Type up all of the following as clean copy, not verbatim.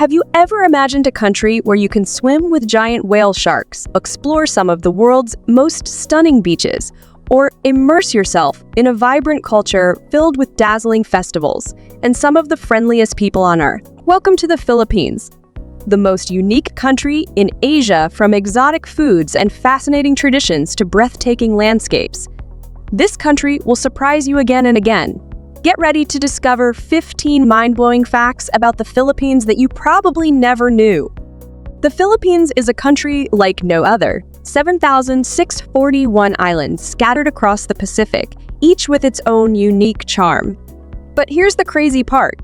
Have you ever imagined a country where you can swim with giant whale sharks, explore some of the world's most stunning beaches, or immerse yourself in a vibrant culture filled with dazzling festivals and some of the friendliest people on Earth? Welcome to the Philippines, the most unique country in Asia, from exotic foods and fascinating traditions to breathtaking landscapes. This country will surprise you again and again. Get ready to discover 15 mind-blowing facts about the Philippines that you probably never knew. The Philippines is a country like no other. 7,641 islands scattered across the Pacific, each with its own unique charm. But here's the crazy part.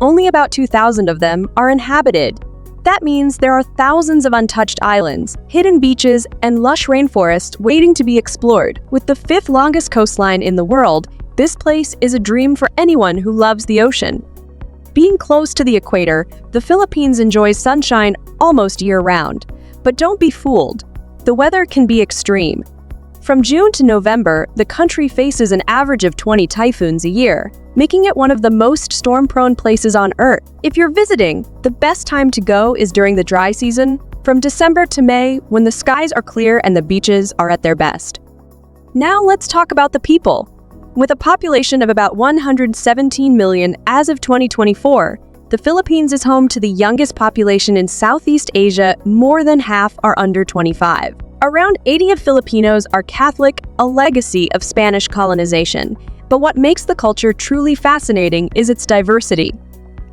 Only about 2,000 of them are inhabited. That means there are thousands of untouched islands, hidden beaches, and lush rainforests waiting to be explored. With the fifth longest coastline in the world, this place is a dream for anyone who loves the ocean. Being close to the equator, the Philippines enjoys sunshine almost year-round. But don't be fooled. The weather can be extreme. From June to November, the country faces an average of 20 typhoons a year, making it one of the most storm-prone places on Earth. If you're visiting, the best time to go is during the dry season, from December to May, when the skies are clear and the beaches are at their best. Now let's talk about the people. With a population of about 117 million as of 2024, the Philippines is home to the youngest population in Southeast Asia. More than half are under 25. Around 80% of Filipinos are Catholic, a legacy of Spanish colonization. But what makes the culture truly fascinating is its diversity.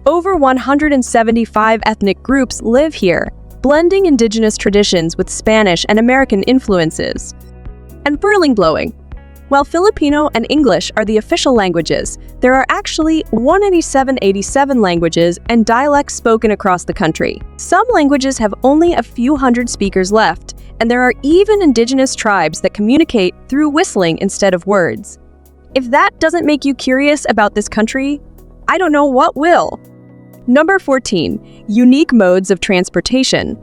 Over 175 ethnic groups live here, blending indigenous traditions with Spanish and American influences. And blowing. While Filipino and English are the official languages, there are actually 187 languages and dialects spoken across the country. Some languages have only a few hundred speakers left, and there are even indigenous tribes that communicate through whistling instead of words. If that doesn't make you curious about this country, I don't know what will. Number 14. Unique modes of transportation.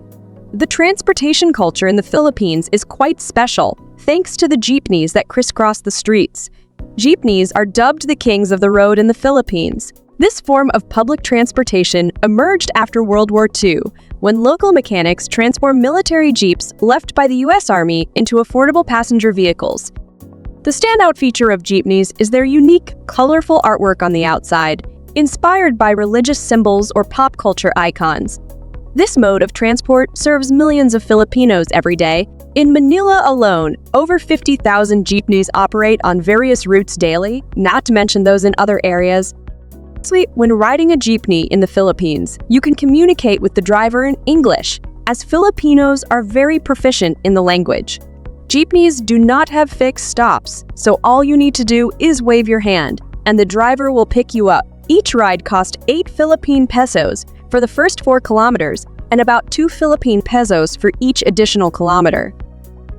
The transportation culture in the Philippines is quite special, thanks to the jeepneys that crisscross the streets. Jeepneys are dubbed the kings of the road in the Philippines. This form of public transportation emerged after World War II, when local mechanics transformed military jeeps left by the U.S. Army into affordable passenger vehicles. The standout feature of jeepneys is their unique, colorful artwork on the outside, inspired by religious symbols or pop culture icons. This mode of transport serves millions of Filipinos every day. In Manila alone, over 50,000 jeepneys operate on various routes daily, not to mention those in other areas. When riding a jeepney in the Philippines, you can communicate with the driver in English, as Filipinos are very proficient in the language. Jeepneys do not have fixed stops, so all you need to do is wave your hand, and the driver will pick you up. Each ride costs 8 Philippine pesos for the first 4 kilometers, and about 2 Philippine pesos for each additional kilometer.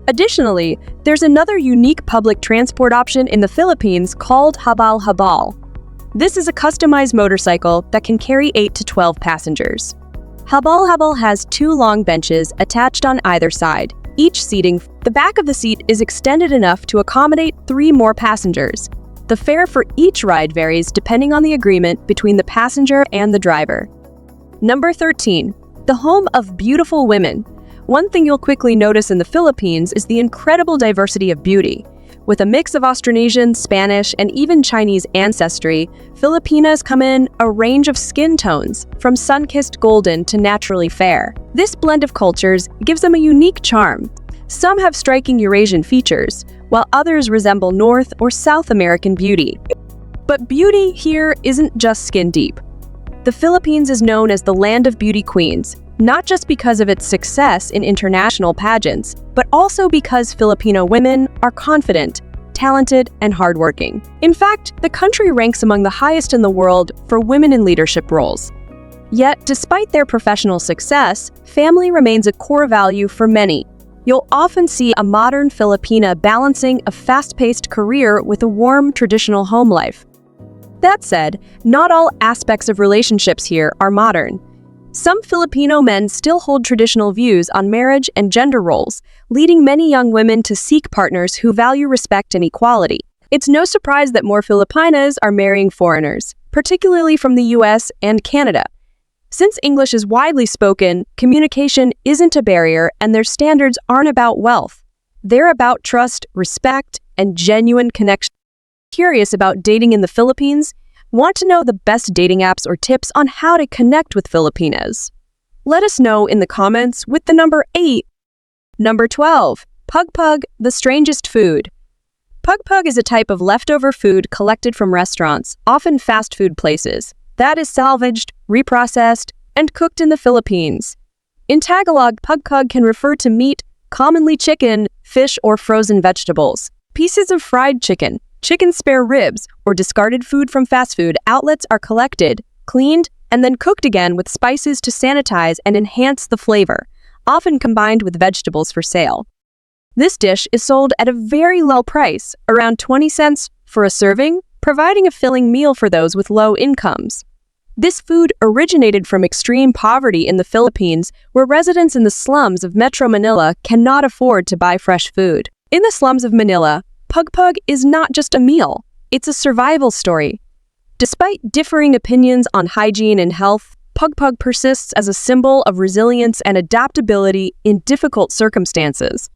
Additionally, there's another unique public transport option in the Philippines called habal-habal. This is a customized motorcycle that can carry 8 to 12 passengers. Habal-habal has 2 long benches attached on either side, each seating. The back of the seat is extended enough to accommodate 3 more passengers. The fare for each ride varies depending on the agreement between the passenger and the driver. Number 13. The home of beautiful women. One thing you'll quickly notice in the Philippines is the incredible diversity of beauty. With a mix of Austronesian, Spanish, and even Chinese ancestry, Filipinas come in a range of skin tones, from sun-kissed golden to naturally fair. This blend of cultures gives them a unique charm. Some have striking Eurasian features, while others resemble North or South American beauty. But beauty here isn't just skin deep. The Philippines is known as the land of beauty queens, not just because of its success in international pageants, but also because Filipino women are confident, talented, and hardworking. In fact, the country ranks among the highest in the world for women in leadership roles. Yet, despite their professional success, family remains a core value for many. You'll often see a modern Filipina balancing a fast-paced career with a warm, traditional home life. That said, not all aspects of relationships here are modern. Some Filipino men still hold traditional views on marriage and gender roles, leading many young women to seek partners who value respect and equality. It's no surprise that more Filipinas are marrying foreigners, particularly from the US and Canada. Since English is widely spoken, communication isn't a barrier and their standards aren't about wealth. They're about trust, respect, and genuine connection. Curious about dating in the Philippines? Want to know the best dating apps or tips on how to connect with Filipinos? Let us know in the comments with the number 8. Number 12. Pug, the strangest food. Pug is a type of leftover food collected from restaurants, often fast food places, that is salvaged, reprocessed, and cooked in the Philippines. In Tagalog, pug can refer to meat, commonly chicken, fish, or frozen vegetables. Pieces of fried chicken, chicken spare ribs, or discarded food from fast food outlets are collected, cleaned, and then cooked again with spices to sanitize and enhance the flavor, often combined with vegetables for sale. This dish is sold at a very low price, around 20 cents for a serving, providing a filling meal for those with low incomes. This food originated from extreme poverty in the Philippines, where residents in the slums of Metro Manila cannot afford to buy fresh food. In the slums of Manila, pug is not just a meal, it's a survival story. Despite differing opinions on hygiene and health, pug persists as a symbol of resilience and adaptability in difficult circumstances.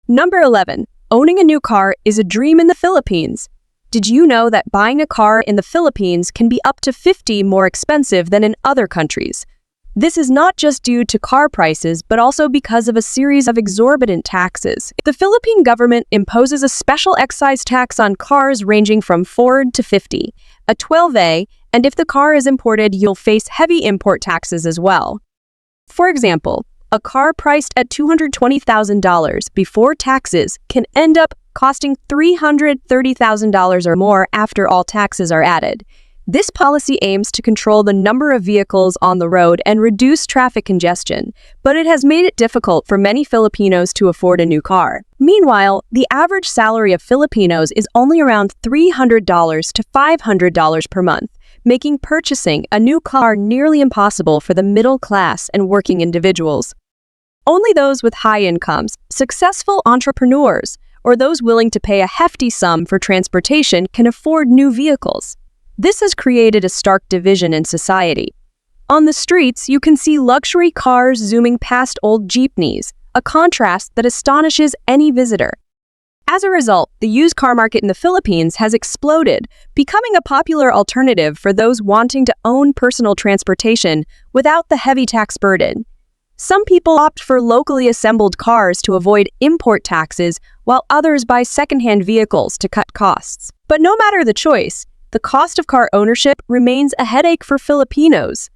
Number 11. Owning a new car is a dream in the Philippines. Did you know that buying a car in the Philippines can be up to 50% more expensive than in other countries? This is not just due to car prices, but also because of a series of exorbitant taxes. The Philippine government imposes a special excise tax on cars ranging from Ford to 50, a 12A, and if the car is imported, you'll face heavy import taxes as well. For example, a car priced at $220,000 before taxes can end up costing $330,000 or more after all taxes are added. This policy aims to control the number of vehicles on the road and reduce traffic congestion, but it has made it difficult for many Filipinos to afford a new car. Meanwhile, the average salary of Filipinos is only around $300 to $500 per month, making purchasing a new car nearly impossible for the middle class and working individuals. Only those with high incomes, successful entrepreneurs, or those willing to pay a hefty sum for transportation can afford new vehicles. This has created a stark division in society. On the streets, you can see luxury cars zooming past old jeepneys, a contrast that astonishes any visitor. As a result, the used car market in the Philippines has exploded, becoming a popular alternative for those wanting to own personal transportation without the heavy tax burden. Some people opt for locally assembled cars to avoid import taxes, while others buy secondhand vehicles to cut costs. But no matter the choice, the cost of car ownership remains a headache for Filipinos.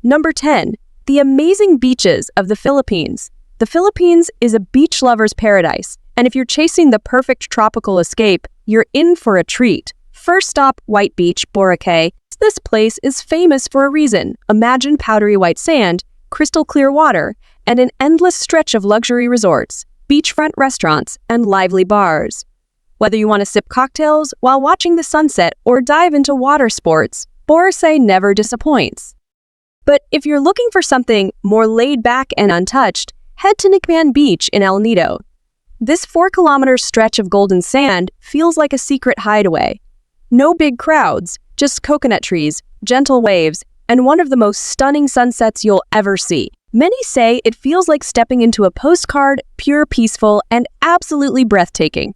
Number 10. The amazing beaches of the Philippines. The Philippines is a beach lover's paradise, and if you're chasing the perfect tropical escape, you're in for a treat. First stop, White Beach, Boracay. This place is famous for a reason. Imagine powdery white sand, crystal clear water, and an endless stretch of luxury resorts, beachfront restaurants, and lively bars. Whether you want to sip cocktails while watching the sunset or dive into water sports, Boracay never disappoints. But if you're looking for something more laid back and untouched, head to Kamayan Beach in El Nido. This 4-kilometer stretch of golden sand feels like a secret hideaway. No big crowds, just coconut trees, gentle waves, and one of the most stunning sunsets you'll ever see. Many say it feels like stepping into a postcard, pure, peaceful, and absolutely breathtaking.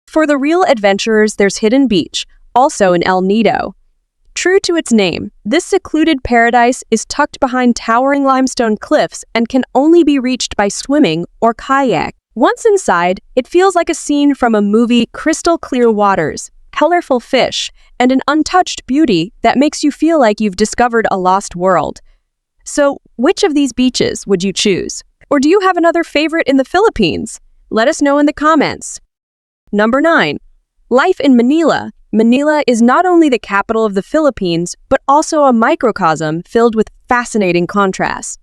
For the real adventurers, there's Hidden Beach, also in El Nido. True to its name, this secluded paradise is tucked behind towering limestone cliffs and can only be reached by swimming or kayak. Once inside, it feels like a scene from a movie. Crystal clear waters, colorful fish, and an untouched beauty that makes you feel like you've discovered a lost world. So, which of these beaches would you choose? Or do you have another favorite in the Philippines? Let us know in the comments. Number 9. Life in Manila. Manila is not only the capital of the Philippines, but also a microcosm filled with fascinating contrasts.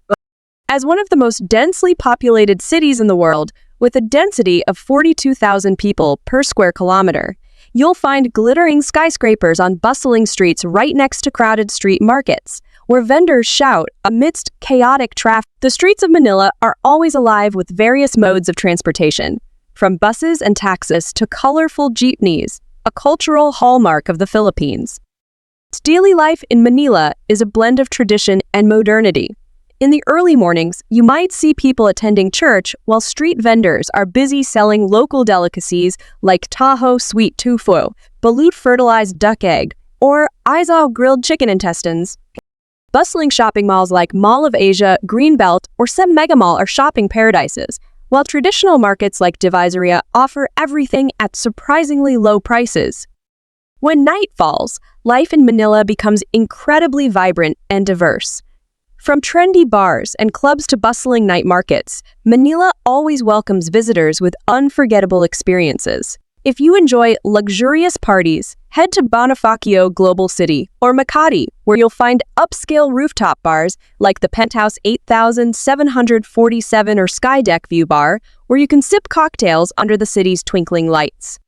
As one of the most densely populated cities in the world, with a density of 42,000 people per square kilometer, you'll find glittering skyscrapers on bustling streets right next to crowded street markets, where vendors shout amidst chaotic traffic. The streets of Manila are always alive with various modes of transportation, from buses and taxis to colorful jeepneys, a cultural hallmark of the Philippines. Daily life in Manila is a blend of tradition and modernity. In the early mornings, you might see people attending church while street vendors are busy selling local delicacies like taho sweet tofu, balut fertilized duck egg, or aizaw grilled chicken intestines. Bustling shopping malls like Mall of Asia, Greenbelt, or Sem Mega Mall are shopping paradises, while traditional markets like Divisoria offer everything at surprisingly low prices. When night falls, life in Manila becomes incredibly vibrant and diverse. From trendy bars and clubs to bustling night markets, Manila always welcomes visitors with unforgettable experiences. If you enjoy luxurious parties, head to Bonifacio Global City or Makati, where you'll find upscale rooftop bars like the Penthouse 8747 or Skydeck View Bar, where you can sip cocktails under the city's twinkling lights.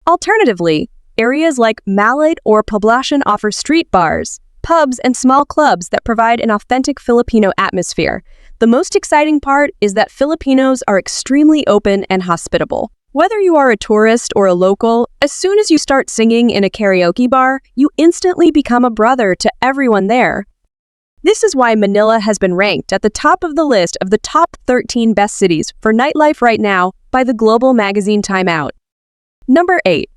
Alternatively, areas like Malate or Poblacion offer street bars, pubs, and small clubs that provide an authentic Filipino atmosphere. The most exciting part is that Filipinos are extremely open and hospitable. Whether you are a tourist or a local, as soon as you start singing in a karaoke bar, you instantly become a brother to everyone there. This is why Manila has been ranked at the top of the list of the top 13 best cities for nightlife right now by the global magazine Time Out. Number 8.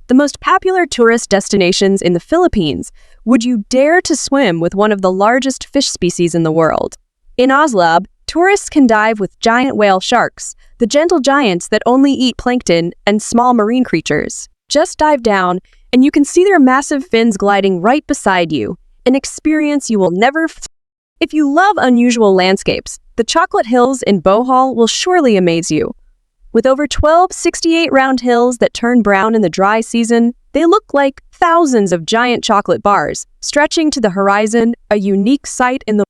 The most popular tourist destinations in the Philippines. Would you dare to swim with one of the largest fish species in the world? In Oslab, tourists can dive with giant whale sharks, the gentle giants that only eat plankton and small marine creatures. Just dive down, and you can see their massive fins gliding right beside you, an experience you will never If you love unusual landscapes, the Chocolate Hills in Bohol will surely amaze you. With over 1268 round hills that turn brown in the dry season, they look like thousands of giant chocolate bars, stretching to the horizon, a unique sight in the...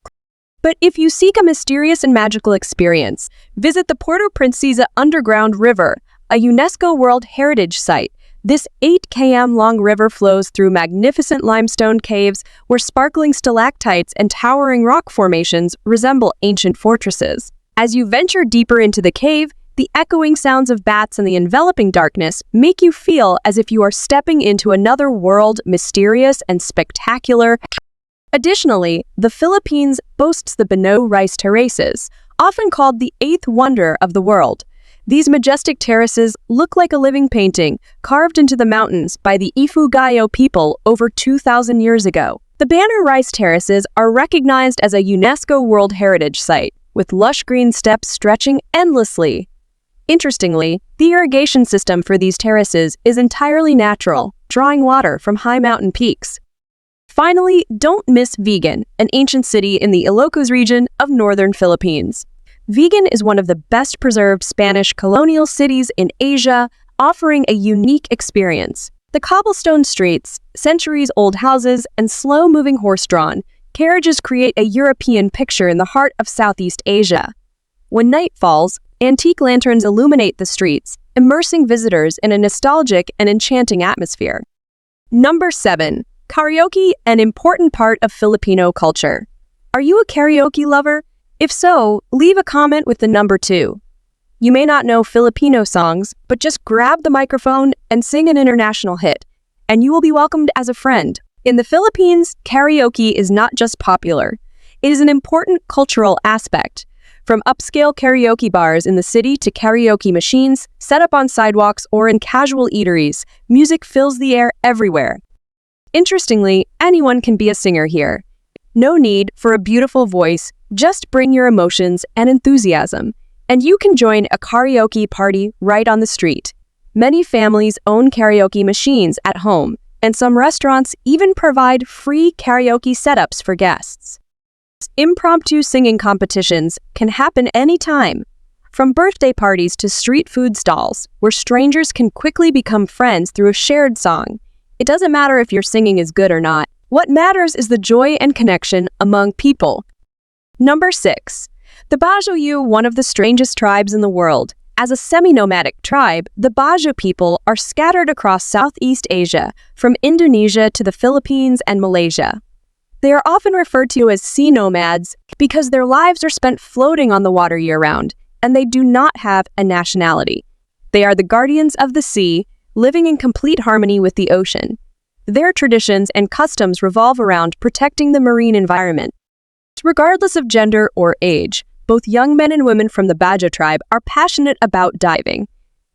But if you seek a mysterious and magical experience, visit the Puerto Princesa Underground River, a UNESCO World Heritage Site. This 8 km long river flows through magnificent limestone caves where sparkling stalactites and towering rock formations resemble ancient fortresses. As you venture deeper into the cave, the echoing sounds of bats and the enveloping darkness make you feel as if you are stepping into another world, mysterious and spectacular. Additionally, the Philippines boasts the Bajau rice terraces, often called the eighth wonder of the world. These majestic terraces look like a living painting carved into the mountains by the Ifugao people over 2,000 years ago. The Bajau rice terraces are recognized as a UNESCO World Heritage Site, with lush green steppes stretching endlessly. Interestingly, the irrigation system for these terraces is entirely natural, drawing water from high mountain peaks. Finally, don't miss Vigan, an ancient city in the Ilocos region of northern Philippines. Vigan is one of the best preserved Spanish colonial cities in Asia, offering a unique experience. The cobblestone streets, centuries-old houses, and slow-moving horse-drawn carriages create a European picture in the heart of Southeast Asia. When night falls, antique lanterns illuminate the streets, immersing visitors in a nostalgic and enchanting atmosphere. Number 7. Karaoke, an important part of Filipino culture. Are you a karaoke lover? If so, leave a comment with the number 2. You may not know Filipino songs, but just grab the microphone and sing an international hit, and you will be welcomed as a friend. In the Philippines, karaoke is not just popular. It is an important cultural aspect. From upscale karaoke bars in the city to karaoke machines set up on sidewalks or in casual eateries, music fills the air everywhere. Interestingly, anyone can be a singer here. No need for a beautiful voice, just bring your emotions and enthusiasm, and you can join a karaoke party right on the street. Many families own karaoke machines at home, and some restaurants even provide free karaoke setups for guests. Impromptu singing competitions can happen anytime, from birthday parties to street food stalls, where strangers can quickly become friends through a shared song. It doesn't matter if your singing is good or not. What matters is the joy and connection among people. Number 6. The Bajau, one of the strangest tribes in the world. As a semi-nomadic tribe, the Bajau people are scattered across Southeast Asia, from Indonesia to the Philippines and Malaysia. They are often referred to as sea nomads because their lives are spent floating on the water year-round, and they do not have a nationality. They are the guardians of the sea, living in complete harmony with the ocean. Their traditions and customs revolve around protecting the marine environment. Regardless of gender or age, both young men and women from the Bajau tribe are passionate about diving.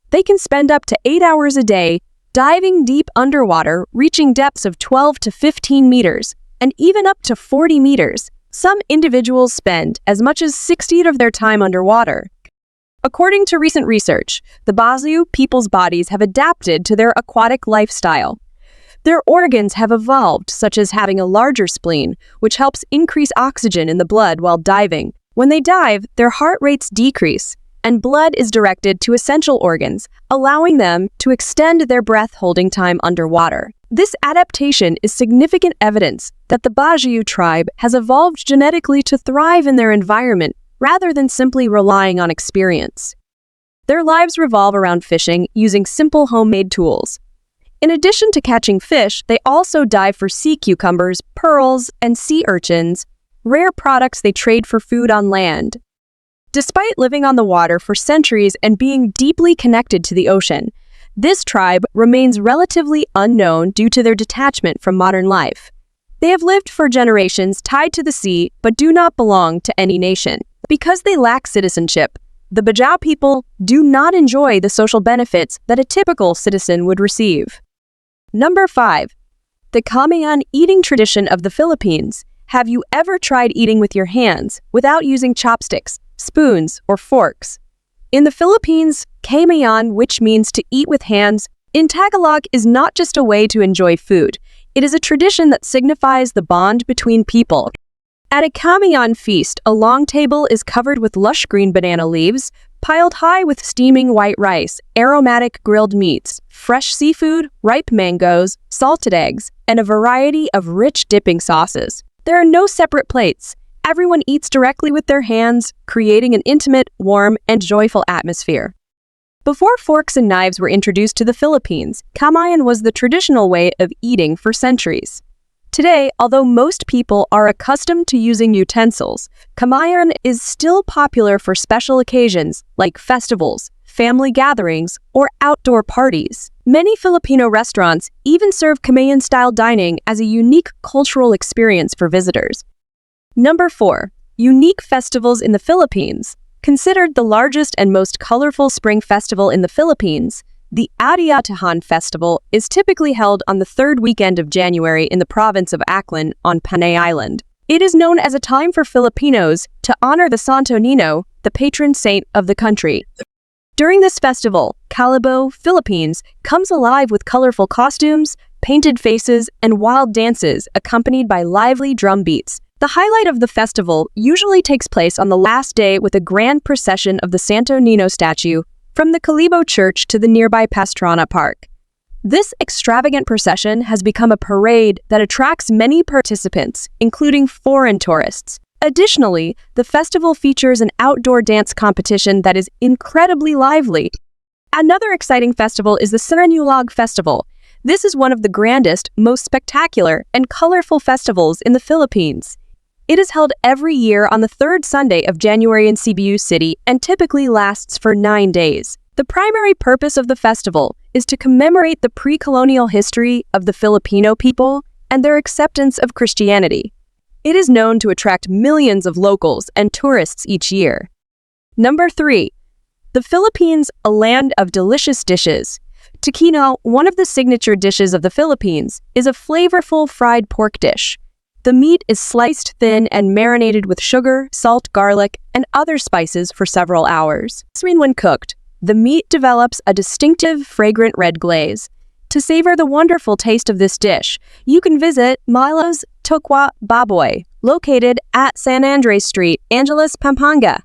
They can spend up to 8 hours a day diving deep underwater, reaching depths of 12 to 15 meters, and even up to 40 meters. Some individuals spend as much as 60 of their time underwater. According to recent research, the Bajau people's bodies have adapted to their aquatic lifestyle. Their organs have evolved, such as having a larger spleen, which helps increase oxygen in the blood while diving. When they dive, their heart rates decrease, and blood is directed to essential organs, allowing them to extend their breath-holding time underwater. This adaptation is significant evidence that the Bajau tribe has evolved genetically to thrive in their environment rather than simply relying on experience. Their lives revolve around fishing using simple homemade tools. In addition to catching fish, they also dive for sea cucumbers, pearls, and sea urchins, rare products they trade for food on land. Despite living on the water for centuries and being deeply connected to the ocean, this tribe remains relatively unknown due to their detachment from modern life. They have lived for generations tied to the sea but do not belong to any nation. Because they lack citizenship, the Bajau people do not enjoy the social benefits that a typical citizen would receive. Number 5. The Kamayan eating tradition of the Philippines. Have you ever tried eating with your hands without using chopsticks, spoons, or forks? In the Philippines, Kamayan, which means to eat with hands, in Tagalog is not just a way to enjoy food. It is a tradition that signifies the bond between people. At a Kamayan feast, a long table is covered with lush green banana leaves, piled high with steaming white rice, aromatic grilled meats, fresh seafood, ripe mangoes, salted eggs, and a variety of rich dipping sauces. There are no separate plates. Everyone eats directly with their hands, creating an intimate, warm, and joyful atmosphere. Before forks and knives were introduced to the Philippines, Kamayan was the traditional way of eating for centuries. Today, although most people are accustomed to using utensils, Kamayan is still popular for special occasions like festivals, family gatherings, or outdoor parties. Many Filipino restaurants even serve Kamayan-style dining as a unique cultural experience for visitors. Number 4. Unique festivals in the Philippines. Considered the largest and most colorful spring festival in the Philippines, the Atiatahan Festival is typically held on the third weekend of January in the province of Aklan on Panay Island. It is known as a time for Filipinos to honor the Santo Niño, the patron saint of the country. During this festival, Calabo, Philippines, comes alive with colorful costumes, painted faces, and wild dances accompanied by lively drum beats. The highlight of the festival usually takes place on the last day with a grand procession of the Santo Niño statue from the Calabo Church to the nearby Pastrana Park. This extravagant procession has become a parade that attracts many participants, including foreign tourists. Additionally, the festival features an outdoor dance competition that is incredibly lively. Another exciting festival is the Sinulog Festival. This is one of the grandest, most spectacular, and colorful festivals in the Philippines. It is held every year on the third Sunday of January in Cebu City and typically lasts for 9 days. The primary purpose of the festival is to commemorate the pre-colonial history of the Filipino people and their acceptance of Christianity. It is known to attract millions of locals and tourists each year. Number 3. The Philippines, a land of delicious dishes. Tocino, one of the signature dishes of the Philippines, is a flavorful fried pork dish. The meat is sliced thin and marinated with sugar, salt, garlic, and other spices for several hours. When cooked, the meat develops a distinctive, fragrant red glaze. To savor the wonderful taste of this dish, you can visit Milo's Tokwa Baboy, located at San Andres Street, Angeles, Pampanga.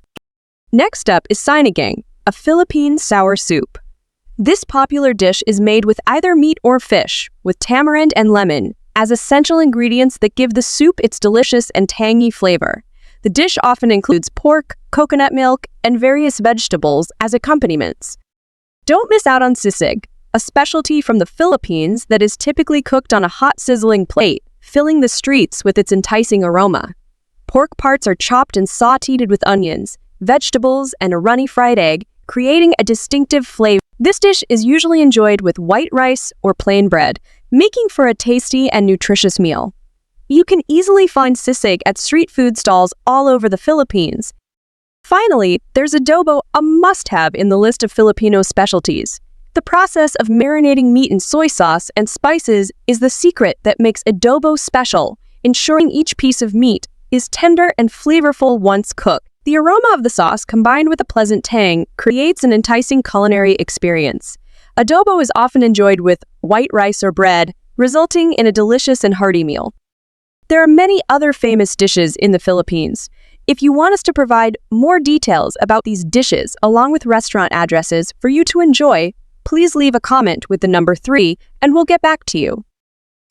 Next up is sinigang, a Philippine sour soup. This popular dish is made with either meat or fish, with tamarind and lemon as essential ingredients that give the soup its delicious and tangy flavor. The dish often includes pork, coconut milk, and various vegetables as accompaniments. Don't miss out on sisig, a specialty from the Philippines that is typically cooked on a hot sizzling plate, filling the streets with its enticing aroma. Pork parts are chopped and sautéed with onions, vegetables, and a runny fried egg, creating a distinctive flavor. This dish is usually enjoyed with white rice or plain bread, making for a tasty and nutritious meal. You can easily find sisig at street food stalls all over the Philippines. Finally, there's adobo, a must-have in the list of Filipino specialties. The process of marinating meat in soy sauce and spices is the secret that makes adobo special, ensuring each piece of meat is tender and flavorful once cooked. The aroma of the sauce, combined with a pleasant tang, creates an enticing culinary experience. Adobo is often enjoyed with white rice or bread, resulting in a delicious and hearty meal. There are many other famous dishes in the Philippines. If you want us to provide more details about these dishes along with restaurant addresses for you to enjoy, please leave a comment with the number 3 and we'll get back to you.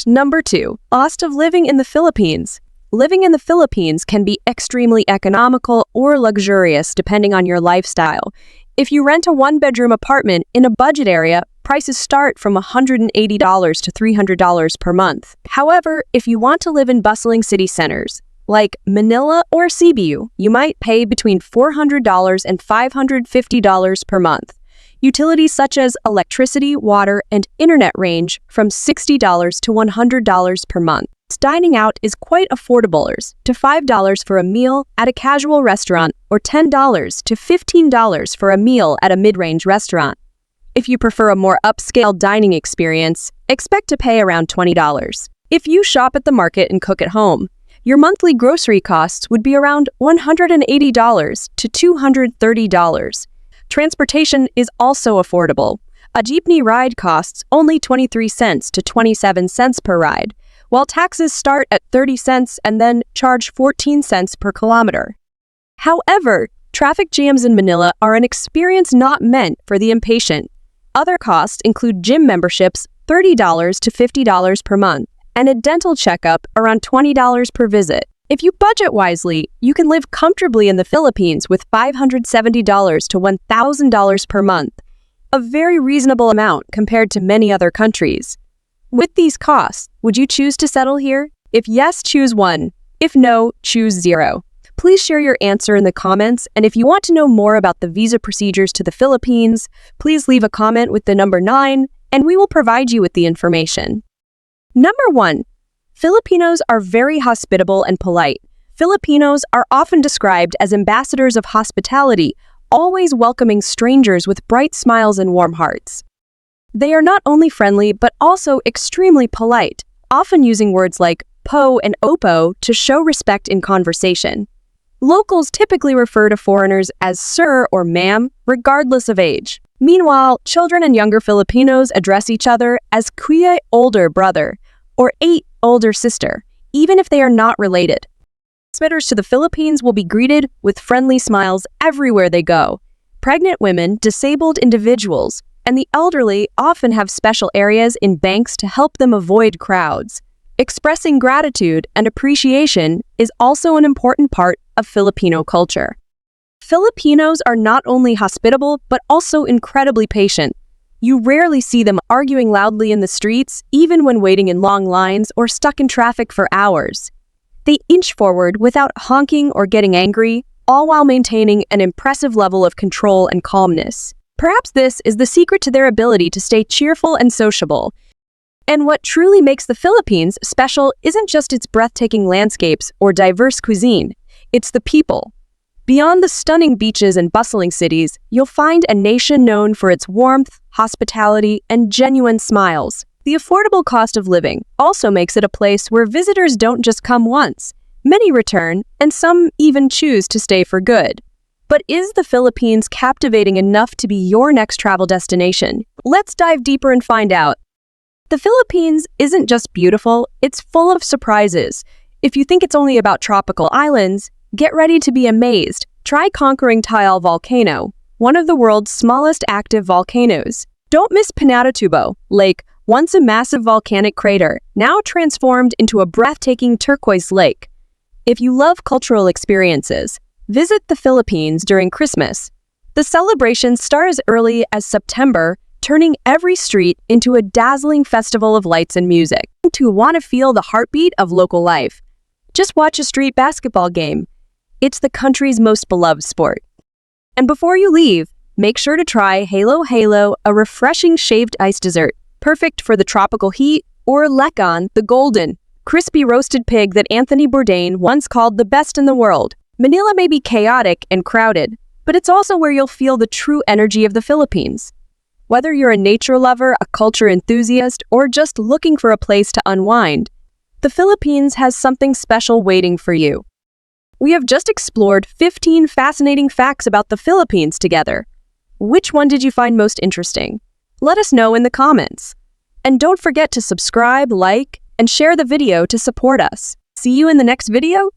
Number 2. Cost of living in the Philippines. Living in the Philippines can be extremely economical or luxurious depending on your lifestyle. If you rent a one-bedroom apartment in a budget area, prices start from $180 to $300 per month. However, if you want to live in bustling city centers, like Manila or Cebu, you might pay between $400 and $550 per month. Utilities such as electricity, water, and internet range from $60 to $100 per month. Dining out is quite affordable, to $5 for a meal at a casual restaurant or $10 to $15 for a meal at a mid-range restaurant. If you prefer a more upscale dining experience, expect to pay around $20. If you shop at the market and cook at home, your monthly grocery costs would be around $180 to $230. Transportation is also affordable. A jeepney ride costs only 23 cents to 27 cents per ride, while taxes start at 30 cents and then charge 14 cents per kilometer. However, traffic jams in Manila are an experience not meant for the impatient. Other costs include gym memberships, $30 to $50 per month, and a dental checkup around $20 per visit. If you budget wisely, you can live comfortably in the Philippines with $570 to $1,000 per month, a very reasonable amount compared to many other countries. With these costs, would you choose to settle here? If yes, choose 1. If no, choose 0. Please share your answer in the comments, and if you want to know more about the visa procedures to the Philippines, please leave a comment with the number 9, and we will provide you with the information. Number 1. Filipinos are very hospitable and polite. Filipinos are often described as ambassadors of hospitality, always welcoming strangers with bright smiles and warm hearts. They are not only friendly, but also extremely polite, often using words like po and opo to show respect in conversation. Locals typically refer to foreigners as sir or ma'am, regardless of age. Meanwhile, children and younger Filipinos address each other as kuya, older brother, or ate, older sister, even if they are not related. Visitors to the Philippines will be greeted with friendly smiles everywhere they go. Pregnant women, disabled individuals, and the elderly often have special areas in banks to help them avoid crowds. Expressing gratitude and appreciation is also an important part of Filipino culture. Filipinos are not only hospitable, but also incredibly patient. You rarely see them arguing loudly in the streets, even when waiting in long lines or stuck in traffic for hours. They inch forward without honking or getting angry, all while maintaining an impressive level of control and calmness. Perhaps this is the secret to their ability to stay cheerful and sociable. And what truly makes the Philippines special isn't just its breathtaking landscapes or diverse cuisine, it's the people. Beyond the stunning beaches and bustling cities, you'll find a nation known for its warmth, hospitality, and genuine smiles. The affordable cost of living also makes it a place where visitors don't just come once. Many return, and some even choose to stay for good. But is the Philippines captivating enough to be your next travel destination? Let's dive deeper and find out. The Philippines isn't just beautiful, it's full of surprises. If you think it's only about tropical islands, get ready to be amazed. Try conquering Taal Volcano, one of the world's smallest active volcanoes. Don't miss Pinatubo Lake, once a massive volcanic crater, now transformed into a breathtaking turquoise lake. If you love cultural experiences, visit the Philippines during Christmas. The celebrations start as early as September, turning every street into a dazzling festival of lights and music. To want to feel the heartbeat of local life, just watch a street basketball game. It's the country's most beloved sport. And before you leave, make sure to try Halo Halo, a refreshing shaved ice dessert, perfect for the tropical heat Or lecan, the golden, crispy roasted pig that Anthony Bourdain once called the best in the world. Manila may be chaotic and crowded, but it's also where you'll feel the true energy of the Philippines. Whether you're a nature lover, a culture enthusiast, or just looking for a place to unwind, the Philippines has something special waiting for you. We have just explored 15 fascinating facts about the Philippines together. Which one did you find most interesting? Let us know in the comments. And don't forget to subscribe, like, and share the video to support us. See you in the next video.